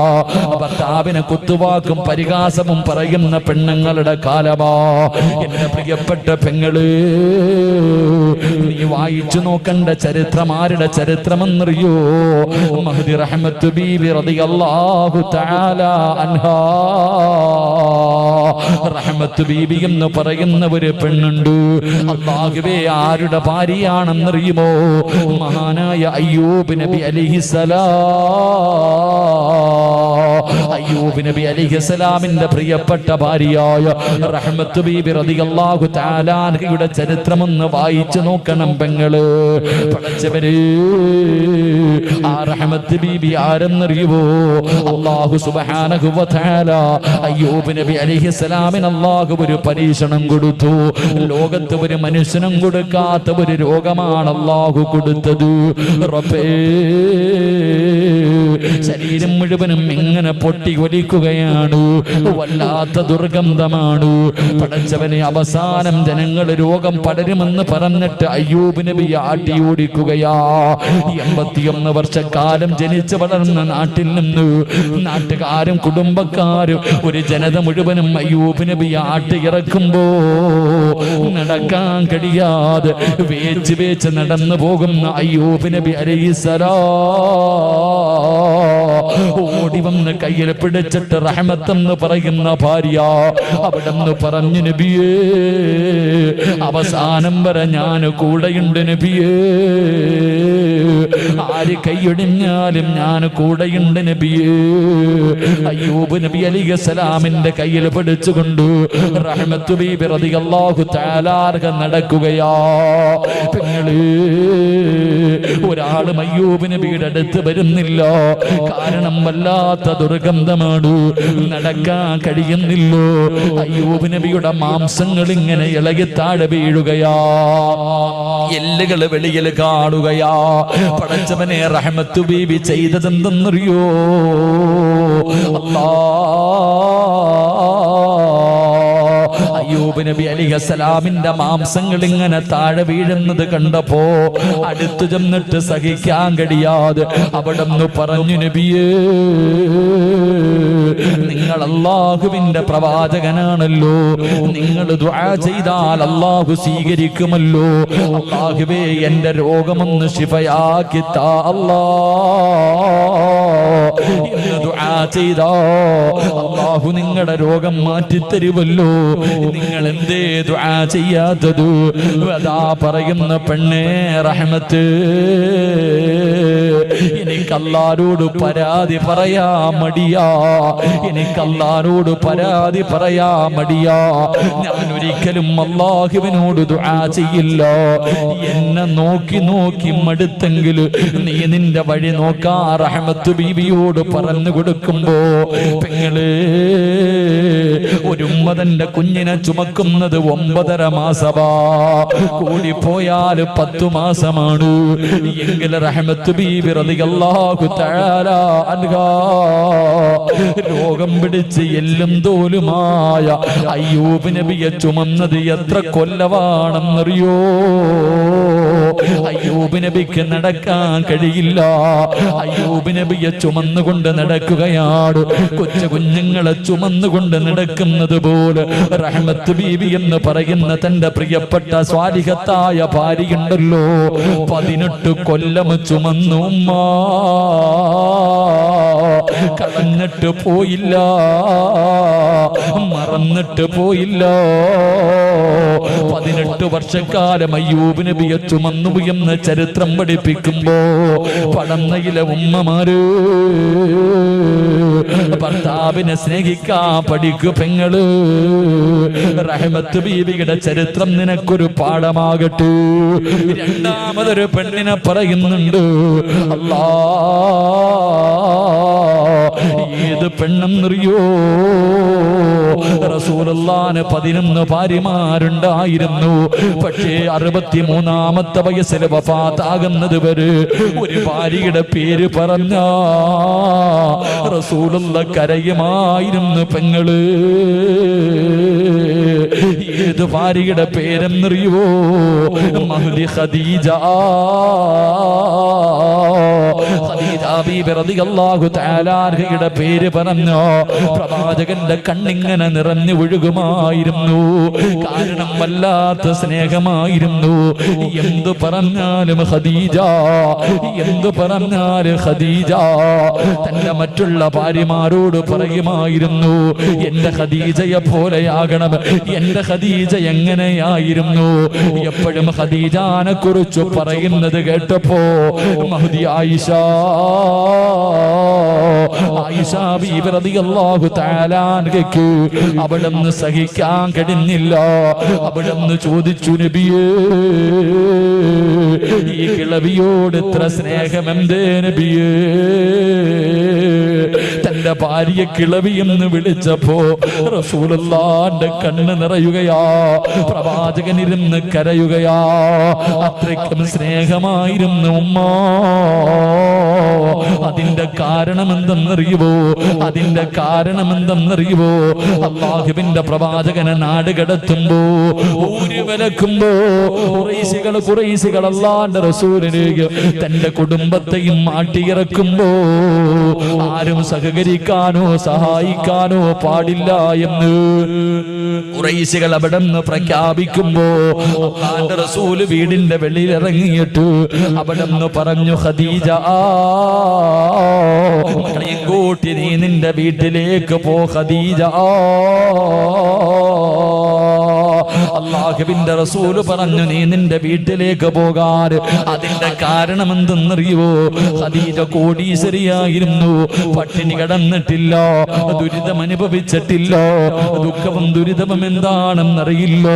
ഭർത്താവിനെ കുത്തുവാക്കും പരിഹാസവും പറയുന്ന പെണ്ണുങ്ങളുടെ കാലവാ. എന്റെ പ്രിയപ്പെട്ട പെങ്ങള്, നീ വായിച്ചു നോക്കണ്ട ചരിത്രം ആരുടെ ചരിത്രമെന്നറിയോ? മഹ്ദി റഹ്മത്ത് ബീബി റളിയല്ലാഹു തആല അൻഹാ. റഹ്മത്ത് ബീബി എന്ന് പറയുന്ന ഒരു പെണ്ണുണ്ട്. അല്ലാഹുവേ, ആരുടെ ഭാര്യയാണെന്നറിയുമോ? മഹാനായ അയ്യൂബ് നബി അലൈഹിസ്സലാം. അയ്യൂബ് നബി അലൈഹിസ്സലാമിന്റെ പ്രിയപ്പെട്ട ഭാര്യയായ റഹ്മത്ത് ബീബി റളിയല്ലാഹു തആല അൻഹയുടെ ചരിത്രമൊന്ന് വായിച്ചു നോക്കണം പെങ്ങള്. പടച്ചവരെ, ആ റഹ്മത്ത് ബീബി ആരെന്നറിയുവോ? അല്ലാഹു സുബ്ഹാനഹു വ തആല അയ്യൂബ് നബി അലൈഹിസ്സലാമിന് അല്ലാഹു ഒരു പരീക്ഷണം കൊടുത്തു. ലോകത്ത് ഒരു മനുഷ്യനും കൊടുക്കാത്ത ഒരു രോഗമാണ് അല്ലാഹു കൊടുത്തത്. റബ്ബേ, ശരീരം മുഴുവനും ഇങ്ങനെ പൊട്ടി ഒലിക്കുകയാണ്, വല്ലാത്ത ദുർഗന്ധമാണ്. പടച്ചവനെ, അവസാനം ജനങ്ങൾ രോഗം പടരുമെന്ന് പറഞ്ഞിട്ട് അയ്യൂബ് നബി ആട്ടി ഓടിക്കുകയാ. 81 വർഷക്കാലം ജനിച്ചു വളർന്ന നാട്ടിൽ നിന്ന് നാട്ടുകാരും കുടുംബക്കാരും ഒരു ജനത മുഴുവനും അയ്യൂബ് നബി ആട്ടി ഇറക്കുമ്പോ നടക്കാൻ കഴിയാതെ വേച്ച് വേച്ച് നടന്നു പോകുന്ന അയ്യൂബ് നബി അലൈഹിസ്സലാം ഓടി വന്ന് കയ്യിൽ പിടിച്ചിട്ട് റഹ്മത്തെന്ന് പറയുന്ന ഭാര്യ അവിടെന്ന് പറഞ്ഞു, നബിയേ, അവസാനം വരെ ഞാൻ കൂടെയുണ്ട് നബിയേ, ആര് കൈയൊടിഞ്ഞാലും ഞാൻ കൂടെയുണ്ട് നബിയേ. അയ്യൂബ് നബി അലൈഹിസ്സലാമിന്റെ കയ്യിൽ പിടിച്ചുകൊണ്ട് റഹ്മത്ത് ബീബി റളിയല്ലാഹു തആല നടക്കുകയാ. പെങ്ങളെ, ഒരാളും അയ്യൂബ് നബിയുടെ അടുത്ത് വരുന്നില്ല. കാരണം വല്ലാത്ത ദുർഗന്ധമാണ്, നടക്കാൻ കഴിയുന്നില്ലോ. അയ്യൂബ് നബിയുടെ മാംസങ്ങൾ ഇങ്ങനെ ഇളകി താഴെ വീഴുകയാ, എല്ലുകൾ വെളിയിൽ കാണുകയാ. പടച്ചവനെ, റഹ്മത്ത് ബീബി ചെയ്തതെന്തെന്നറിയോ? അയ്യൂബ് നബി അലൈഹിസ്സലാമിന്റെ മാംസങ്ങൾ ഇങ്ങനെ താഴെ വീഴുന്നത് കണ്ടപ്പോ അടുത്തു ചെന്നിട്ട് സഹിക്കാൻ കഴിയാതെ അവിടെന്ന് പറഞ്ഞു, നബിയേ, നിങ്ങൾ അല്ലാഹുവിന്റെ പ്രവാചകനാണല്ലോ, നിങ്ങൾ ദുആ ചെയ്താൽ അല്ലാഹു സ്വീകരിക്കുമല്ലോ. അല്ലാഹുവേ, എന്റെ രോഗമൊന്ന് ശിഫയാക്കി താ അല്ലാഹ്. ഇന്ന് ദുആ ചെയ്താ അല്ലാഹു നിങ്ങളുടെ രോഗം മാറ്റിത്തരുമല്ലോ. നിങ്ങൾ എന്തേ ദുആ ചെയ്യാത്തത്? അതാ പറയുന്ന പെണ്ണേ റഹ്മത്ത്, എനിക്ക് അല്ലാഹുവോട് പരാതി പറയാ മടിയാ, എനിക്ക് അല്ലാഹുവോട് പരാതി പറയാ മടിയാ. ഞാൻ ഒരിക്കലും അല്ലാഹുവിനോട് ദുആ ചെയ്യില്ല. എന്നെ നോക്കി നോക്കി മടുത്തെങ്കിൽ നീ നിന്റെ വഴി നോക്കാ റഹ്മത്ത് ബീവിയോട് പറഞ്ഞു കൊടുക്കുമ്പോ, പെങ്ങളെ, ഒരു ഉമ്മ തന്റെ കുഞ്ഞിനെ ചുമക്കുന്നത് 9.5 മാസമാ, കൂടിപ്പോയാൽ 10 മാസമാണ്. എങ്കിൽ റഹ്മത്ത് ബീവി റളിയല്ലാഹു തആല അൻഹാ രോഗം പിടിച്ച് എല്ലും തോലുമായ അയ്യൂബ് നബിയെ ചുമന്നത് എത്ര കൊല്ലമാണെന്നറിയോ? അയ്യൂബ് നബിക്ക് നടക്കാൻ കഴിയില്ല. അയ്യൂബ് നബിയെ ചുമന്നുകൊണ്ട് നടക്കുകയാണ്. കൊച്ചു കുഞ്ഞുങ്ങളെ ചുമന്നുകൊണ്ട് നടക്കുന്നത് പോലെ റഹ്മത്ത് ബീവി എന്ന് പറയുന്ന തന്റെ പ്രിയപ്പെട്ട സ്വാലിഹത്തായ ഭാര്യയുണ്ടല്ലോ, 18 കൊല്ലം ചുമന്നു. കളഞ്ഞിട്ട് പോയില്ല, മറന്നിട്ട് പോയില്ല. 18 വർഷക്കാലം അയ്യൂബ് നബിയെ ചുമന്നു എന്ന് ചരിത്രം പഠിപ്പിക്കുമ്പോ പടന്നയിലെ ഉമ്മമാര് ഭർത്താവിനെ സ്നേഹിക്കാൻ പഠിക്കു പെങ്ങള്. റഹ്മത്ത് ബീവിയുടെ ചരിത്രം നിനക്കൊരു പാഠമാകട്ടെ. രണ്ടാമതൊരു പെണ്ണിനെ പറയുന്നുണ്ട്. അല്ലാ, ഏത് പെണ്ണെന്നറിയോ? റസൂലുള്ളാഹിന് 11 ഭാര്യമാരുണ്ടായിരുന്നു. പക്ഷേ 63-ാമത്തെ വയസ്സിൽ വഫാത്താകുന്നത് വരെ ഒരു ഭാര്യയുടെ പേര് പറഞ്ഞ റസൂലുള്ളാഹി കരയുമായിരുന്നു പെങ്ങള്. ഏത് ഭാര്യയുടെ പേരെന്നറിയോ? മഹ്ദി ഖദീജ. ഖദീജ ബീബി റളിയല്ലാഹു തആല അൻഹയുടെ പേര് പറഞ്ഞു പ്രവാചകന്റെ കണ്ണിങ്ങനെ നിറഞ്ഞു ഒഴുകുമായിരുന്നു. കാരണം വല്ലാത്ത സ്നേഹമായിരുന്നു. എന്തു പറഞ്ഞാലും ഖദീജ, എന്തു പറഞ്ഞാലും ഖദീജ തന്റെ മറ്റുള്ള ഭാര്യമാരോട് പറയുമായിരുന്നു, എന്റെ ഖദീജയെ പോലെയാകണം. എന്റെ ഖദീജ എങ്ങനെയായിരുന്നു? എപ്പോഴും ഖദീജാനെ കുറിച്ച് പറയുന്നത് കേട്ടപ്പോ മഹ്ദി ആയിഷ ആയിഷ ബീബി റളിയല്ലാഹു തആല അൻഹയ്ക്ക് അവിടുന്ന് സഹിക്കാൻ കഴിഞ്ഞില്ല. അവിടുന്ന് ചോദിച്ചു, നബിയേ, ഈ കിളവിയോട് ഇത്ര സ്നേഹം എന്തേ നബിയേ? തന്റെ ഭാര്യ കിളവി എന്ന് വിളിച്ചപ്പോ റസൂലുള്ളാഹിന്റെ കണ്ണ് നിറയുകയാ, പ്രവാചകനിരുന്ന് കരയുകയാ. അത്രയ്ക്കും സ്നേഹമായിരുന്നു ഉമ്മ. അതിന്റെ കാരണം എന്തെന്നറിയുവോ? അതിന്റെ കാരണം എന്തെന്നറിയുവോ? അല്ലാഹുവിന്റെ പ്രവാചകനെ നാട് കടത്തുമ്പോ, ഊരി വിലക്കുമ്പോ ഖുറൈശികൾ അല്ലാഹുവിന്റെ റസൂലിലേക്ക് തന്റെ കുടുംബത്തെയും മാട്ടിയിറക്കുമ്പോ ആരും സഹകരിക്കാനോ സഹായിക്കാനോ പാടില്ല എന്ന് ഖുറൈശികൾ അവിടെ നിന്ന് പ്രഖ്യാപിക്കുമ്പോ അല്ലാഹുവിന്റെ റസൂല് വീടിന്റെ വെളിയിൽ ഇറങ്ങിയിട്ട് അവിടെ നിന്ന് പറഞ്ഞു, ഖദീജ, കൂട്ടി നീ നിന്റെ വീട്ടിലേക്ക് പോ ഖദീജ. അല്ലാഹുവിന്റെ റസൂല് പറഞ്ഞു, നീ നിന്റെ വീട്ടിലേക്ക് പോകാൻ. അതിന്റെ കാരണം എന്തെന്നറിയുവോ? ഖദീജ കോടീശ്വരിയായിരുന്നു, പട്ടിണി കിടന്നിട്ടില്ല, ദുരിതം അനുഭവിച്ചിട്ടില്ല, ദുഃഖവും ദുരിതവും എന്താണെന്നറിയില്ല.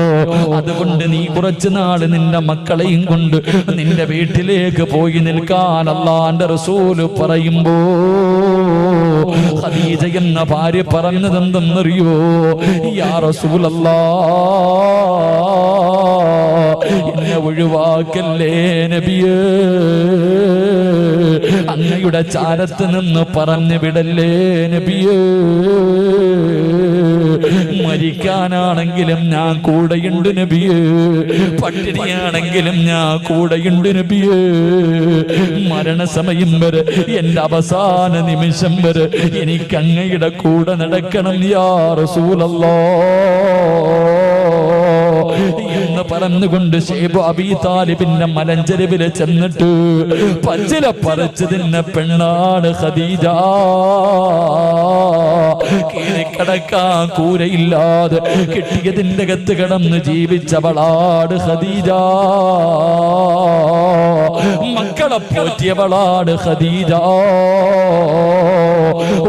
അതുകൊണ്ട് നീ കുറച്ചു നാള് നിന്റെ മക്കളെയും കൊണ്ട് നിന്റെ വീട്ടിലേക്ക് പോയി നിൽക്കാൻ അല്ലാഹുവിന്റെ റസൂല് പറയുമ്പോ ഖദീജ എന്ന ഭാര്യ പറഞ്ഞത് എന്തെന്നറിയോ? യാ റസൂലല്ലാഹ്, എന്നെ ഒഴിവാക്കല്ലേ നബിയേ, അങ്ങയുടെ ചാരത്ത് നിന്ന് പറഞ്ഞു വിടല്ലേ നബിയേ. മരിക്കാനാണെങ്കിലും ഞാൻ കൂടെയുണ്ട് നബിയേ, പട്ടിണിയാണെങ്കിലും ഞാൻ കൂടെയുണ്ട് നബിയേ. മരണസമയം വരെ, എന്റെ അവസാന നിമിഷം വരെ എനിക്ക് അങ്ങയുടെ കൂടെ നടക്കണം യാ റസൂലല്ലാഹ് എന്ന് പറഞ്ഞുകൊണ്ട് ശൈബ് അബീ താലിബിന്റെ മലഞ്ചെരുവില് ചെന്നിട്ട് പച്ചില പറിച്ചു തിന്ന പെണ്ണാണ് ഖദീജ. കീഴിക്കടക്കാൻ കൂരയില്ലാതെ കിട്ടിയതിന്റെ അകത്ത് കിടന്ന് ജീവിച്ചവളാണ് ഖദീജ. മക്കളെ പോറ്റിയവളാണ് ഖദീജ.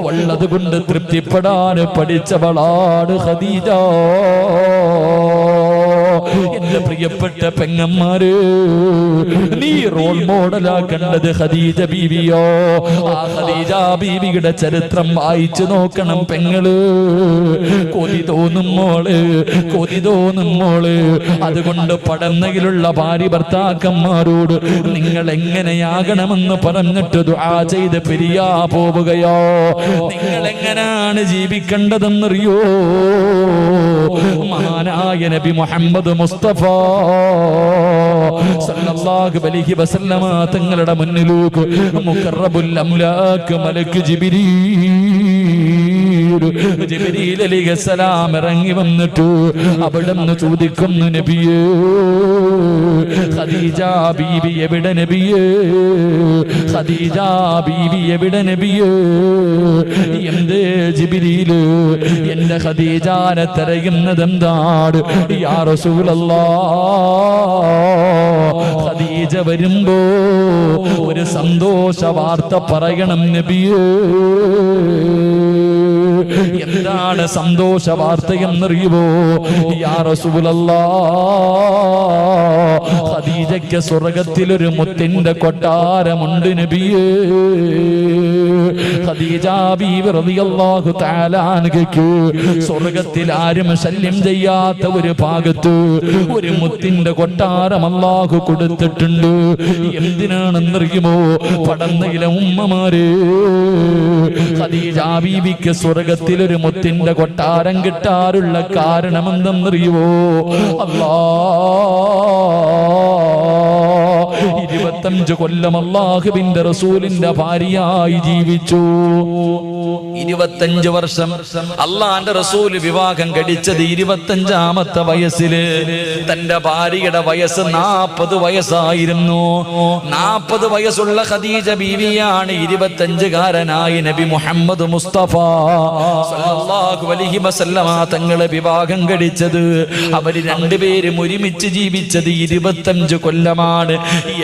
ഉള്ളത് കൊണ്ട് തൃപ്തിപ്പെടാൻ പഠിച്ചവളാണ് ഖദീജ. എന്റെ പ്രിയപ്പെട്ട പെങ്ങന്മാര്, നീ റോൾ മോഡലാക്കേണ്ടത് ഖദീജ ബീവിയോ? ആ ഖദീജ ബീവിയുടെ ചരിത്രം വായിച്ചു നോക്കണം പെങ്ങള്. കൊതി തോന്നും മോള്, കൊതി തോന്നും മോള്. അതുകൊണ്ട് പടന്നയിലുള്ള ഭാര്യ ഭർത്താക്കന്മാരോട് നിങ്ങൾ എങ്ങനെയാകണമെന്ന് പറഞ്ഞിട്ട് ദുആ ചെയ്ത് പിരിയാ പോവുകയോ? നിങ്ങൾ എങ്ങനെയാണ് ജീവിക്കേണ്ടതെന്നറിയോ? മഹാനായ നബി മുഹമ്മദ് മുസ്തഫ സല്ലല്ലാഹു അലൈഹി വസല്ലമ തങ്ങളുടെ മുന്നിലേക്ക് മുഖറബുൽ അംലാക്ക് മലക്ക് ജിബ്രീൽ അലൈഹിസ്സലാം ഇറങ്ങി വന്നിട്ട് അവിടുന്ന് ചോദിക്കുന്നു, നബിയേ, ഖദീജ ബീവി എവിടെ നബിയേ? ഖദീജ ബീവി എവിടെ നബിയേ? എന്തേ ജിബ്രീല് എന്റെ ഖദീജാനെ തിരയുന്നത് എന്താണ് യാ റസൂലല്ലാഹ്? ഖദീജ വരുമ്പോ ഒരു സന്തോഷ വാർത്ത പറയണം നബിയേ. എന്താണ് സന്തോഷ വാർത്ത എന്നറിയുമോ യാ റസൂലല്ലാഹ്? ഖദീജയ്ക്ക് സ്വർഗ്ഗത്തിലൊരു മുത്തിന്റെ കൊട്ടാരമുണ്ട് നബിയേ. ഖദീജ ബീവി റളിയല്ലാഹു തആല അൻഹയ്ക്ക് സ്വർഗ്ഗത്തിൽ ആരും ശല്യം ചെയ്യാത്ത ഒരു ഭാഗത്ത് ഒരു മുത്തിന്റെ കൊട്ടാരം അല്ലാഹു കൊടുത്തിട്ടുണ്ട്. എന്തിനാണെന്നറിയുമോ? പടന്നയിലെ ഉമ്മമാരെ, ഖദീജ ബീവിക്ക് സ്വർഗ്ഗത്തിലൊരു മുത്തിന്റെ കൊട്ടാരം കിട്ടാറുള്ള കാരണം എന്തെന്നറിയുമോ? അല്ലാഹ് 25 കൊല്ലം അല്ലാഹുവിന്റെ റസൂലിന്റെ ഭാര്യയായി ജീവിച്ചു. 25 വർഷം അല്ലാഹുവിന്റെ റസൂല് വിവാഹം കഴിച്ചത് 25ാമത്തെ വയസ്സില്. തന്റെ ഭാര്യയുടെ വയസ്സ് 40 വയസ്സായിരുന്നു. 40 വയസ്സുള്ള ഖദീജ ബീവിയാണ് 25കാരനായ നബി മുഹമ്മദ് മുസ്തഫ സല്ലല്ലാഹു അലൈഹി വസല്ലമ തങ്ങളെ വിവാഹം കഴിച്ചത്. അവര് രണ്ടുപേരും ഒരുമിച്ച് ജീവിച്ചത് 25 കൊല്ലമാണ്.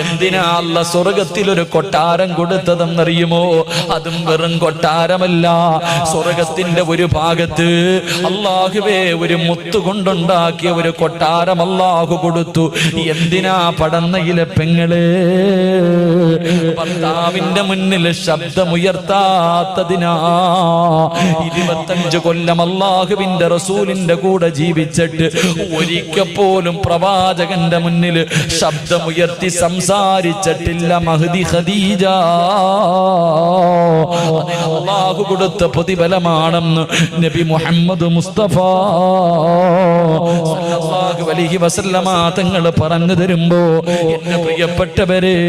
എന്തിനാ അല്ല സ്വർഗത്തിൽ ഒരു കൊട്ടാരം കൊടുത്തതെന്നറിയുമോ? അതും വെറും കൊട്ടാരമല്ല. സ്വർഗത്തിന്റെ ഒരു ഭാഗത്ത് അല്ലാഹുവേ ഒരു മുത്തുകൊണ്ടുണ്ടാക്കിയ ഒരു കൊട്ടാരം അല്ലാഹു കൊടുത്തു. എന്തിനാ പടന്നയിലെ പെങ്ങളെ? ഭർത്താവിന്റെ മുന്നിൽ ശബ്ദമുയർത്താത്തതിനാ. 25 കൊല്ലം അല്ലാഹുവിന്റെ റസൂലിന്റെ കൂടെ ജീവിച്ചിട്ട് ഒരിക്കൽ പോലും പ്രവാചകന്റെ മുന്നിൽ ശബ്ദമുയർത്തി സംസാരിച്ചിട്ടില്ല മഹ്ദി ഖദീജ. അതിന് അല്ലാഹു കൊടുത്ത പ്രതിഫലമാണെന്ന് നബി മുഹമ്മദ് മുസ്തഫ സല്ലല്ലാഹു അലൈഹി വസല്ലമ തങ്ങൾ പറഞ്ഞു തരുമ്പോ, എന്റെ പ്രിയപ്പെട്ടവരെ,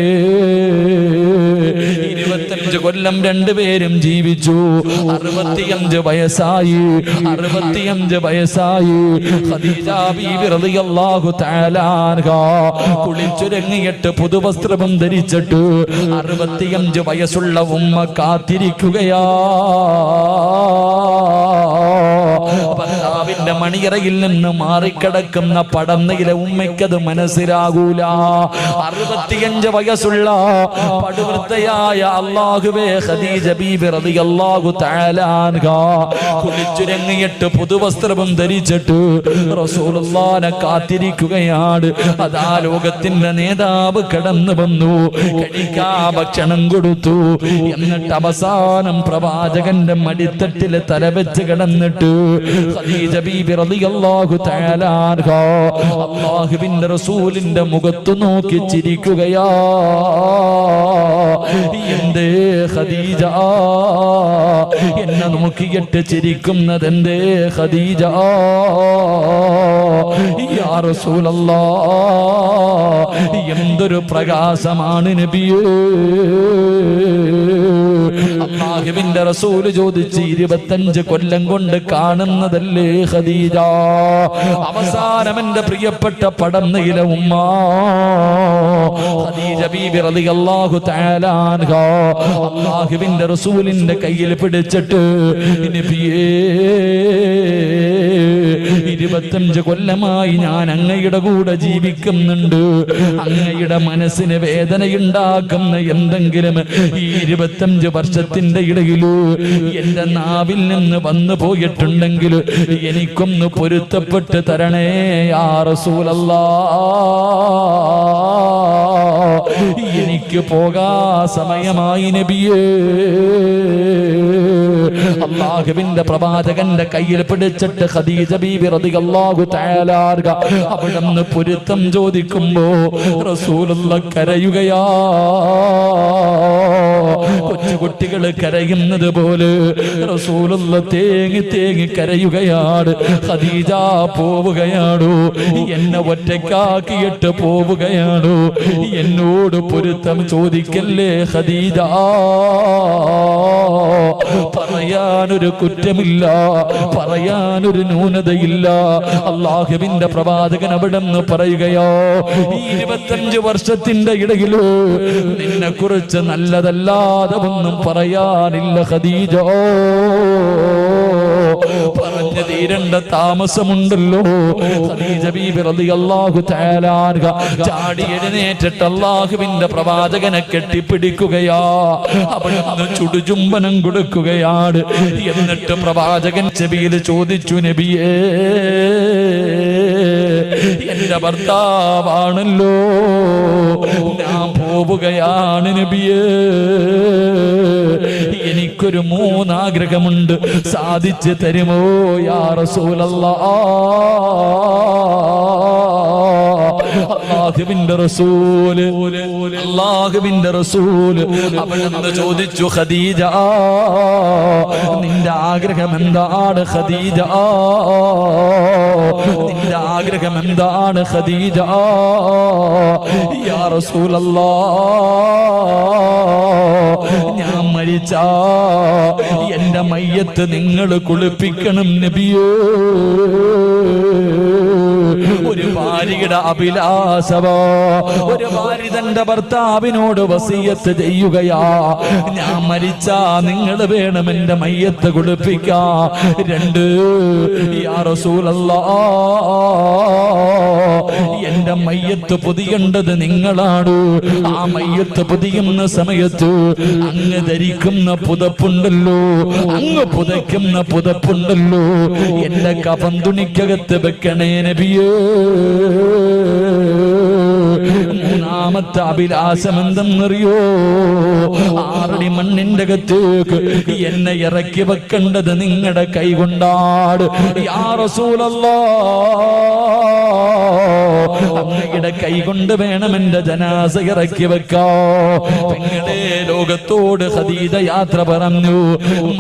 25 കൊല്ലം രണ്ടുപേരും ജീവിച്ചു. 65 വയസ്സായി. 65 വയസ്സായി ഖദീജ ബീവി റളിയല്ലാഹു തആല അൻഹാ കുളിച്ചൊരുങ്ങിയിട്ട് പുതുവസ്ത്രവും ധരിച്ചിട്ട് 65 വയസ്സുള്ള ഉമ്മ കാത്തിരിക്കുകയാ. ഭർത്താവിന്റെ മണിയറയിൽ നിന്ന് മാറിക്കിടക്കുന്ന പടന്നയിലെ ഉമ്മയ്ക്കത് മനസ്സിലാകൂല. 65 വയസ്സുള്ള പടുവൃത്തയായ അല്ലാഹുവേ ഖദീജ ബീബി റളിയല്ലാഹു തആല അൻഹാ കുളിച്ചുരങ്ങിയിട്ട് പുതുവസ്ത്രവും ധരിച്ചിട്ട് റസൂലുള്ളാഹിനെ കാത്തിരിക്കുകയാണ്. അതാ ലോകത്തിന്റെ നേതാവ് കടന്നു വന്നു, കഴിക്കാ ഭക്ഷണം കൊടുത്തു. എന്നിട്ട് അവസാനം പ്രവാചകന്റെ മടിത്തട്ടിൽ തലവെച്ച് കിടന്നിട്ട് ഖദീജ ബീബി റളിയല്ലാഹു തആല അൻഹാ അല്ലാഹുവിന്റെ റസൂലിന്റെ മുഖത്ത് നോക്കി ചിരിക്കുകയാ. എന്തേ ഖദീജ എന്നെ നോക്കിയിട്ട് ചിരിക്കുന്നത്? എന്തേ ഖദീജ? യാ റസൂലല്ലാഹ്, എന്തൊരു പ്രകാശമാണ് നബിയേ. അല്ലാഹുവിന്റെ റസൂൽ ചോദിച്ച്, 25 കൊല്ലം കൊണ്ട് കാണുന്നതല്ലേ ഖദീജ? അവസാനം എന്റെ പ്രിയപ്പെട്ട പടന്നയിലെ ഉമ്മ ഖദീജ ബീബി റളിയല്ലാഹു തആല അൻഹാ അല്ലാഹുവിന്റെ റസൂലിന്റെ കയ്യിൽ പിടിച്ചിട്ട്, നബിയേ 25 കൊല്ലമായി ഞാൻ അങ്ങയുടെ കൂടെ ജീവിക്കുന്നുണ്ട്. അങ്ങയുടെ മനസ്സിന് വേദനയുണ്ടാക്കുന്ന എന്തെങ്കിലും ഈ 25 വർഷത്തിന്റെ ഇടയിൽ എന്റെ നാവിൽ നിന്ന് വന്നു പോയിട്ടുണ്ടെങ്കിൽ എനിക്കൊന്ന് പൊരുത്തപ്പെട്ട് തരണേ യാ റസൂലല്ലാഹ്. എനിക്ക് പോകാ സമയമായി നബിയേ. അല്ലാഹുവിന്റെ പ്രവാചകന്റെ കയ്യിൽ പിടിച്ചിട്ട് ഖദീജ ബീബി റളിയല്ലാഹു തആല അൻഹാ അവിടുന്ന് പൊരുത്തം ചോദിക്കുമ്പോ റസൂലുള്ളാഹ് കരയുകയാ. കൊച്ചുകുട്ടികൾ കരയുന്നത് പോലെ റസൂലുള്ളാഹ് തേങ്ങി തേങ്ങി കരയുകയാണ്. ഖദീജ പോവുകയാണോ? എന്നെ ഒറ്റയ്ക്കാക്കിയിട്ട് പോവുകയാണോ? എന്നോട് പൊരുത്തം ചോദിക്കല്ലേ ഖദീജ. പറയാനൊരു കുറ്റമില്ല, പറയാനൊരു ന്യൂനതയില്ല. അല്ലാഹുവിന്റെ പ്രവാചകൻ അവിടെന്ന് പറയുകയോ, ഈ 25 വർഷത്തിന്റെ ഇടയിൽ നിന്നെ കുറിച്ച് നല്ലതല്ലാതെ ഒന്നും പറയാനില്ല ഖദീജ. പറഞ്ഞു തീരേണ്ട താമസമുണ്ടല്ലോ. ഖദീജ ബീബി റളിയല്ലാഹു തആല അൻഹാ ചാടി എഴുന്നേറ്റിട്ട് അല്ലാഹുവിന്റെ പ്രവാചകനെ കെട്ടിപ്പിടിക്കുകയാ. അവിടുന്ന് ചുടുചുംബനം കൊടുക്കുകയാണ്. എന്നിട്ട് പ്രവാചകൻ ചെവിയിൽ ചോദിച്ചു, നബിയേ, എന്റെ ഭർത്താവാണല്ലോ, ഞാൻ പോവുകയാണ് നബിയേ. എനിക്കൊരു 3 ആഗ്രഹമുണ്ട്, സാധിച്ചു തരുമോ യാ റസൂലല്ലാഹ്? അല്ലാഹുവിന്റെ റസൂൽ അവിടുന്ന് ചോദിച്ചു, ഖദീജ, നിന്റെ ആഗ്രഹം എന്താണ് ഖദീജ? നിന്റെ ആഗ്രഹം എന്താണ് ഖദീജ? യാ റസൂലല്ലാഹ്, ഞാൻ മരിച്ചാ എന്റെ മയ്യത്ത് നിങ്ങൾ കുളിപ്പിക്കണം നബിയേ. ഒരു ഭാര്യയുടെ അഭിലാഷമോ, ഒരു ഭാര്യ തന്റെ ഭർത്താവിനോട് വസിയത്ത് ചെയ്യുകയാ, ഞാൻ മരിച്ചാ നിങ്ങൾ വേണം എന്റെ മയ്യത്ത് കുളിപ്പിക്കാ. 2, യാ റസൂലല്ലാഹ്, എന്റെ മയ്യത്ത് പൊതിയേണ്ടത് നിങ്ങളാണ്. ആ മയ്യത്ത് പൊതിയുന്ന സമയത്ത് അങ്ങ് ധരിക്കുന്ന പുതപ്പുണ്ടല്ലോ, അങ്ങ് പുതയ്ക്കുന്ന പുതപ്പുണ്ടല്ലോ, എന്റെ കഫൻ തുണിക്കകത്ത് വെക്കണേ നബിയേ. മൂന്നാമത്തെ അഭിലാഷം എന്തെന്നറിയോ? 6 അടി മണ്ണിന്റെ അകത്തേക്ക് എന്നെ ഇറക്കി വെക്കേണ്ടത് നിങ്ങളുടെ കൈ കൊണ്ടാണ്. യാ റസൂലല്ലാഹ്, അങ്ങയുടെ കൈ കൊണ്ട് വേണം എന്റെ ജനാസ ഇറക്കി വെക്കാ. പെങ്ങളെ, ലോകത്തോട് ഖദീജ യാത്ര പറഞ്ഞു.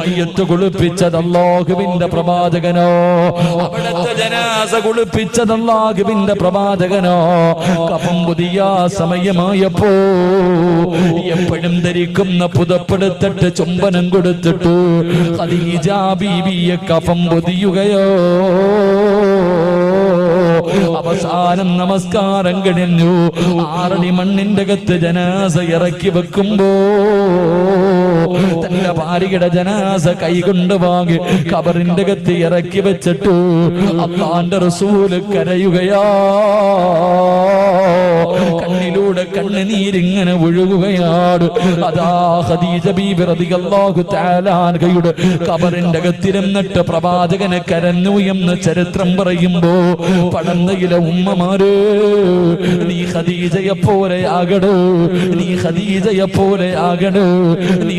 മയ്യത്ത് കുളിപ്പിച്ചത് അല്ലാഹുവിന്റെ പ്രവാചകനോ, അവിടുത്തെ ജനാസ കുളിപ്പിച്ചത് അല്ലാഹുവിന്റെ പ്രവാചകനോ. കഫൻ പുതിയ സമയമായപ്പോ എപ്പോഴും ധരിക്കുന്ന പുതപ്പെടുത്തിട്ട് ചുംബനം കൊടുത്തിട്ട് ഖദീജ ബീവിയെ കഫൻ പൊതിയുകയോ. അവസാനം നമസ്കാരം കഴിഞ്ഞു. 6 അടി മണ്ണിന്റെ അകത്ത് ജനാസ ഇറക്കി വെക്കുമ്പോ തന്റെ ഭാര്യയുടെ ജനാസ കൈകൊണ്ട് വാങ്ങി ഖബറിന്റെ അകത്ത് ഇറക്കി വെച്ചിട്ട് അല്ലാഹുവിന്റെ റസൂല് കരയുകയാ. കണ്ണിലൂടെ കണ്ണുനീരിങ്ങനെ ഒഴുകുകയാണ്. അതാ ഖദീജ ബീബി റളിയല്ലാഹു തആല അൻഹയുടെ ഖബറിന്റെ അകത്തിരുന്നിട്ട് പ്രവാചകനെ കരഞ്ഞു എന്ന് ചരിത്രം പറയുമ്പോ പടന്നയിലെ ഉമ്മമാര്, നീ ഖദീജയെ പോലെ ആകണോ, നീ ഖദീജയെ പോലെ ആകണോ, നീ